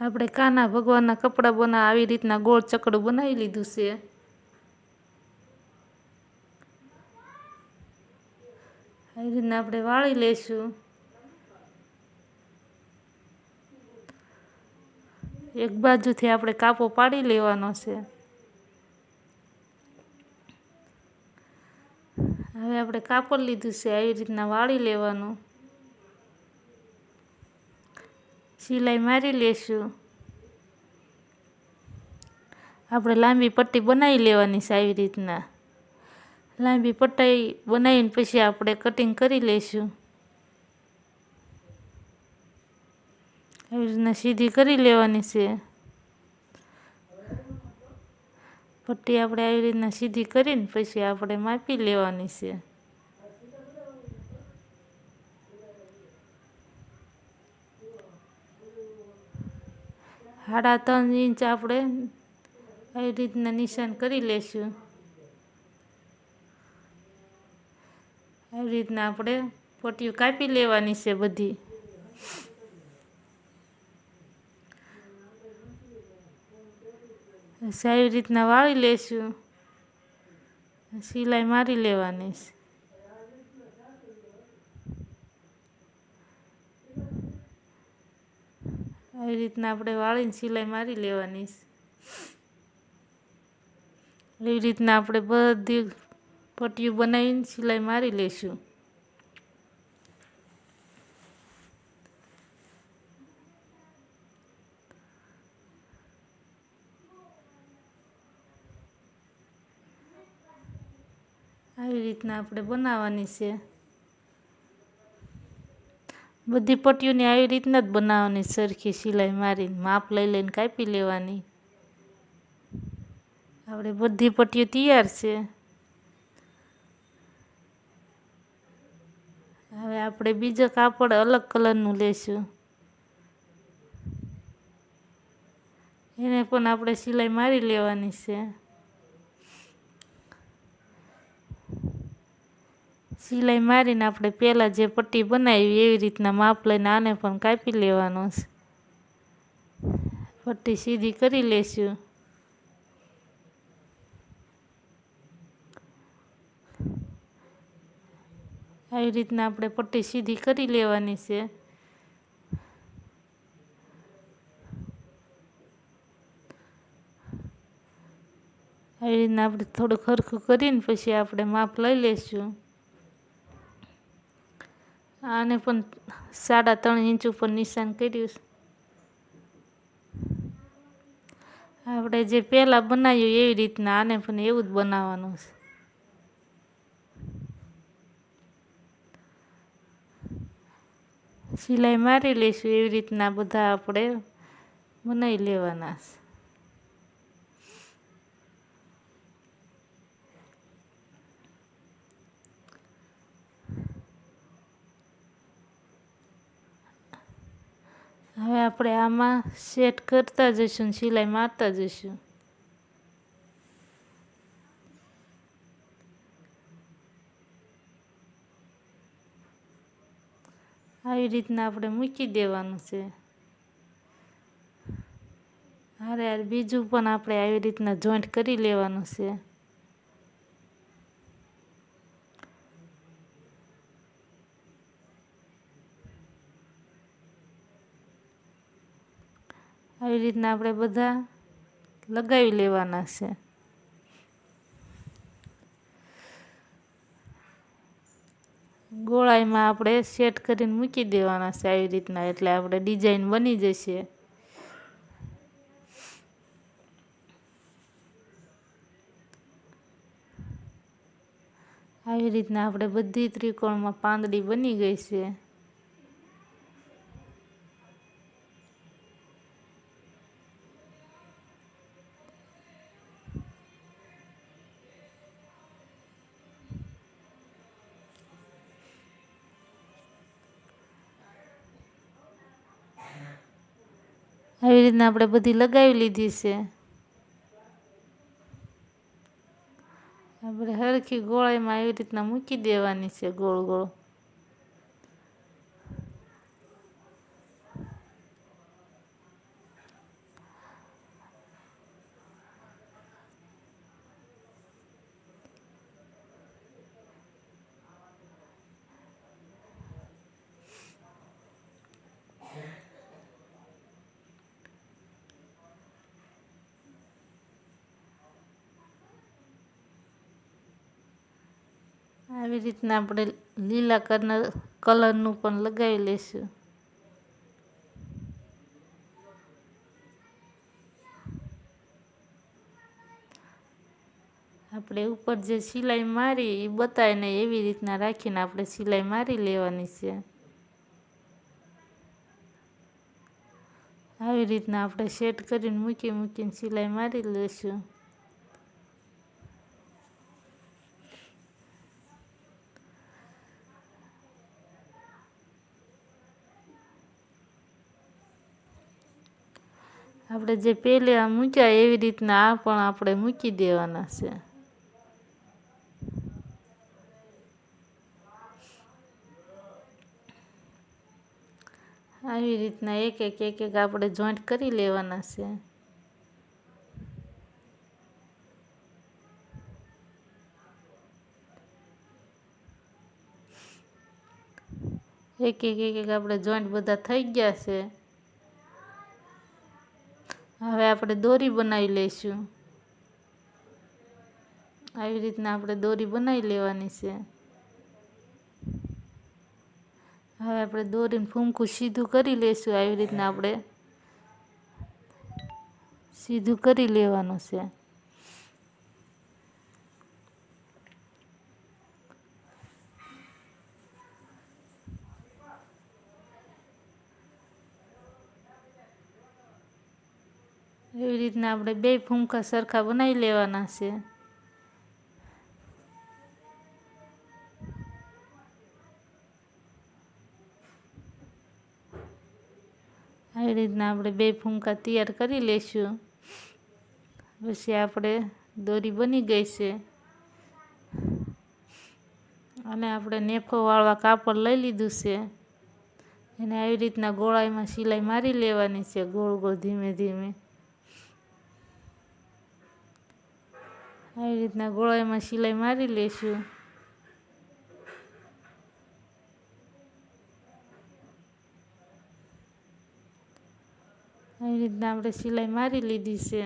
આપણે કાના ભગવાનના કપડાં આવી રીતના ગોળ ચકડું બનાવી લીધું છે। આવી રીતના આપણે વાળી લઈશું। એક બાજુથી આપણે કાપો પાડી લેવાનો છે। હવે આપણે કાપડ લીધું છે, આવી રીતના વાળી લેવાનું। સિલાઈ મારી લેશું। આપણે લાંબી પટ્ટી બનાવી લેવાની છે। આવી રીતના લાંબી પટ્ટી બનાવીને પછી આપણે કટિંગ કરી લઈશું। આવી રીતના સીધી કરી લેવાની છે। પટ્ટી આપણે આવી રીતના સીધી કરીને પછી આપણે માપી લેવાની છે। 3.5 ઇંચ આપણે આવી રીતના નિશાન કરી લેશું। આવી રીતના આપણે પટ્ટીઓ કાપી લેવાની છે બધી। આવી રીતના વાળી લેશું। સિલાઈ મારી લેવાની છે। આવી રીતના આપણે વાળીને સિલાઈ મારી લેવાની છે। એવી રીતના આપણે બધી પટ્ટીઓ બનાવીને સિલાઈ મારી લઈશું। આવી રીતના આપણે બનાવવાની છે। બધી પટ્ટીઓને આવી રીતના જ બનાવવાની, સરખી સિલાઈ મારીને માપ લઈ લઈને કાપી લેવાની। આપણે બધી પટ્ટીઓ તૈયાર છે। હવે આપણે બીજો કાપડ અલગ કલરનું લેશું। એને પણ આપણે સિલાઈ મારી લેવાની છે। સિલાઈ મારીને આપણે પહેલાં જે પટ્ટી બનાવી એવી રીતના માપ લઈને આને પણ કાપી લેવાનો છે। પટ્ટી સીધી કરી લેશું। આવી રીતના આપણે પટ્ટી સીધી કરી લેવાની છે। આવી રીતના આપણે થોડુંક સરખું કરીને પછી આપણે માપ લઈ લઈશું। આને પણ 3.5 ઇંચ ઉપર નિશાન કર્યું છે। આપણે જે પહેલાં બનાવ્યું એવી રીતના આને પણ એવું જ બનાવવાનું છે। સિલાઈ મારી લઈશું। એવી રીતના બધા આપણે બનાવી લેવાના છે। હવે આપણે આમાં સેટ કરતા જઈશું, સિલાઈ મારતા જઈશું। આવી રીતના આપણે મૂકી દેવાનું છે। હારે બીજું પણ આપણે આવી રીતના જોઈન્ટ કરી લેવાનું છે। આવી રીતના આપણે બધા લગાવી લેવાના છે। ગોળાઈમાં આપણે સેટ કરીને મૂકી દેવાના છે આવી રીતના, એટલે આપણે ડિઝાઇન બની જશે। આવી રીતના આપણે બધી ત્રિકોણમાં પાંદડી બની ગઈ છે। આવી રીતના આપણે બધી લગાવી લીધી છે। આપણે હરખી ગોળાઈમાં એવી રીતના મૂકી દેવાની છે ગોળ ગોળ। આવી રીતના આપણે લીલા કલરનું પણ લગાવી લઈશું. આપણે ઉપર જે સિલાઈ મારી એ બતાય નહીં એવી રીતના રાખીને આપણે સિલાઈ મારી લેવાની છે. આવી રીતના આપણે સેટ કરીને મૂકીને સિલાઈ મારી લઈશું. આપણે જે પહેલા મૂક્યા એવી રીતના આ પણ આપણે મૂકી દેવાના છે. આવી રીતના એક આપણે જોઈન્ટ કરી લેવાના છે. એક આપણે જોઈન્ટ બધા થઈ ગયા છે. હવે આપણે દોરી બનાવી લઈશું. આવી રીતના આપણે દોરી બનાવી લેવાની છે. હવે આપણે દોરીને ફૂમકું સીધું કરી લઈશું. આવી રીતના આપણે સીધું કરી લેવાનું છે. એવી રીતના આપણે બે ફૂમકા સરખા બનાવી લેવાના છે. આવી રીતના આપણે બે ફૂમકા તૈયાર કરી લઈશું. પછી આપણે દોરી બની ગઈ છે અને આપણે નેફો વાળવા કાપડ લઈ લીધું છે. એને આવી રીતના ગોળાઈમાં સિલાઈ મારી લેવાની છે. ગોળ ગોળ ધીમે ધીમે આવી રીતના ગોળાઈમાં સિલાઈ મારી લઈશું. આવી રીતના આપણે સિલાઈ મારી લીધી છે.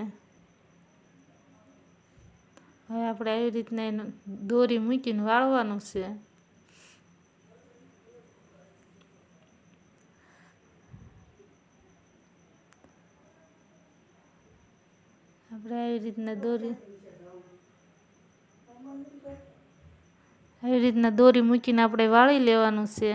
હવે આપણે આવી રીતના એનું દોરી મૂકીને વાળવાનું છે. આપણે આવી રીતના દોરી મૂકીને આપણે વાળી લેવાનું છે.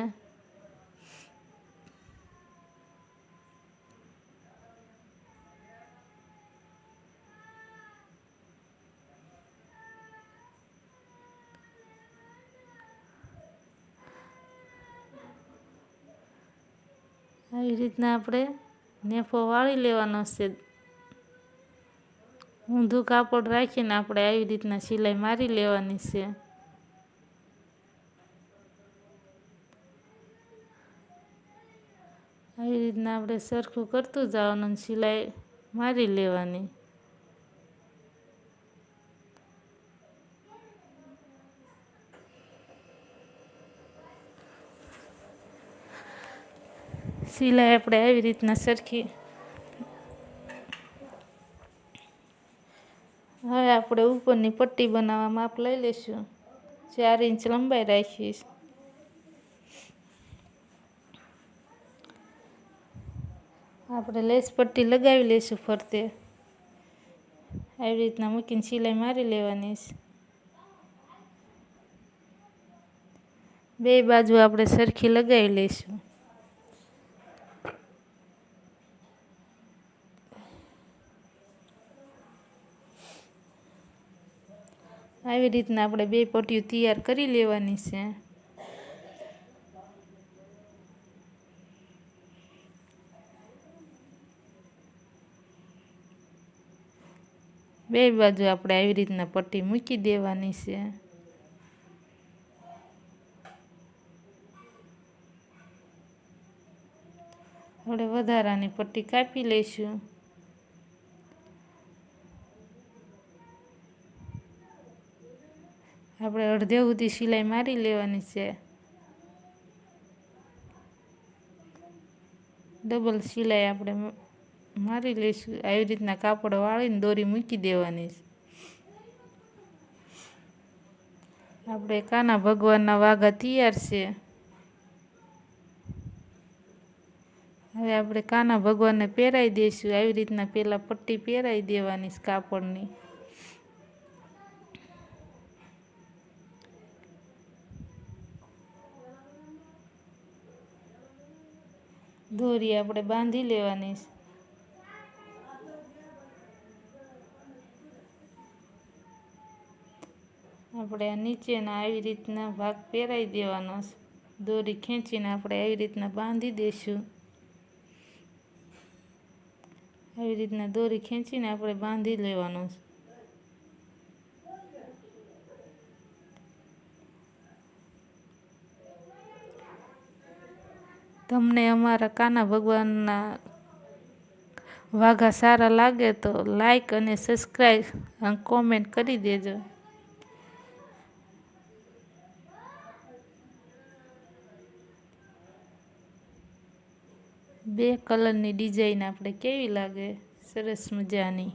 આવી રીતના આપણે નેફો વાળી લેવાનો છે. ઊંધું કાપડ રાખીને આપણે આવી રીતના સિલાઈ મારી લેવાની છે. આવી રીતના આપણે સરખું કરતું જવાનું, સિલાઈ મારી લેવાની. સિલાઈ આપણે આવી રીતના સરખી. હવે આપણે ઉપરની પટ્ટી બનાવવા માપ લઈ લઈશું. 4 ઇંચ લંબાઈ રાખીશ. આપણે લેસ પટ્ટી લગાવી લઈશું ફરતે. આવી રીતના મૂકીને સિલાઈ મારી લેવાની છે. બે બાજુ આપણે સરખી લગાવી લઈશું. આવી રીતના આપણે બે પટ્ટીઓ તૈયાર કરી લેવાની છે. બે બાજુ આપણે આવી રીતના પટ્ટી મૂકી દેવાની છે. આપણે વધારાની પટ્ટી કાપી લઈશું. આપણે અડધે સુધી સિલાઈ મારી લેવાની છે. ડબલ સિલાઈ આપણે મારી લઈશું. આવી રીતના કાપડ વાળીને દોરી મૂકી દેવાની છે. આપણે કાના ભગવાનના વાઘા તૈયાર છે. હવે આપણે કાના ભગવાનને પહેરાવી દઈશું. આવી રીતના પહેલાં પટ્ટી પહેરાવી દેવાની છે કાપડની. દોરી આપણે બાંધી લેવાની છે. આપણે આ નીચેના આવી રીતના ભાગ પહેરાવી દેવાનો છે. દોરી ખેંચીને આપણે આવી રીતના બાંધી દઈશું. આવી રીતના દોરી ખેંચીને આપણે બાંધી લેવાનું છે. તમને અમારા કાના ભગવાનના વાઘા સારા લાગે તો લાઈક અને સબસ્ક્રાઈબ અને કોમેન્ટ કરી દેજો. બે કલરની ડિઝાઇન આપણે કેવી લાગે? સરસ મજાની.